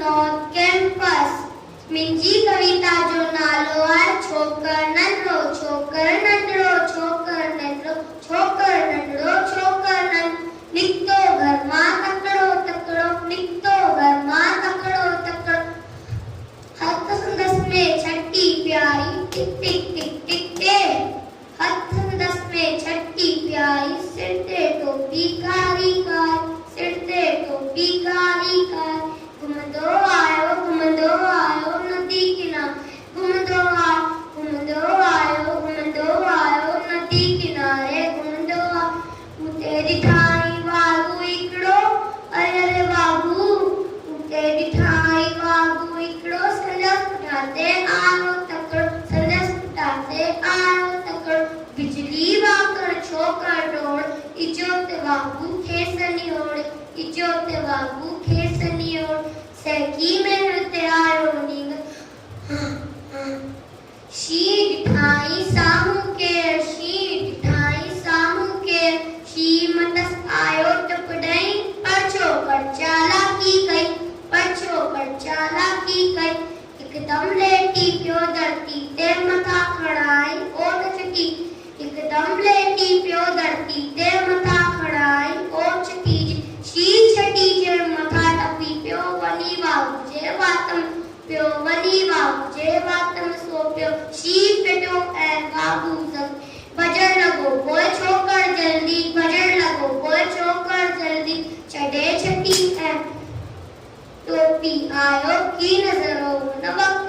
North campus. मुंहिंजी कविता जो नालो आहे छोकर नंढड़ो छोकर नंढड़ो छोकर नंढड़ो छोकर नंढड़ो छोकर नंढड़ो निकतो घर मां तकड़ो तकड़ो निकतो घर मां तकड़ो तकड़ो हथ संदस में छठी प्यारी टिक टिक टिक टिक टे हथ संदस में छठी प्यारी सिर ते टोपी कारी कारी सिर ते टोपी कारी कारी घुमंदो आयो नदी किनारे घुमंदो आयो नदी किनारे घुमंदो तेरी ठाई वागू इकड़ो अरे बाबू तेरी ठाई वागू इकड़ो संदस उठाते आयो तकड़ो संदस उठाते आयो तकड़ो बिजली वाकर छोकर डोड़ इजोत वागू खेसनी ओड़ इजोत वागू खेसनी ओड़ सैकी में नृत्य आयो नींग शीट ठाई सामू के शीमतस आयो टपड़ई परछो कर चालाकी कई एकदम लेटी प्यो धरती ते मथा खड़ाई ओट चकी एकदम लेटी प्यो धरती ते मथा खड़ाई ओट चकी शी छटी जे मथा टपी प्यो वनी वातम सो प्यो शी पेटो ए बाबू जग बजर लगो बोल छोकर जल्दी बजर लगो बोल छोकर जल्दी चढ़े छठी है टोपी आयो की नजरो न वक्त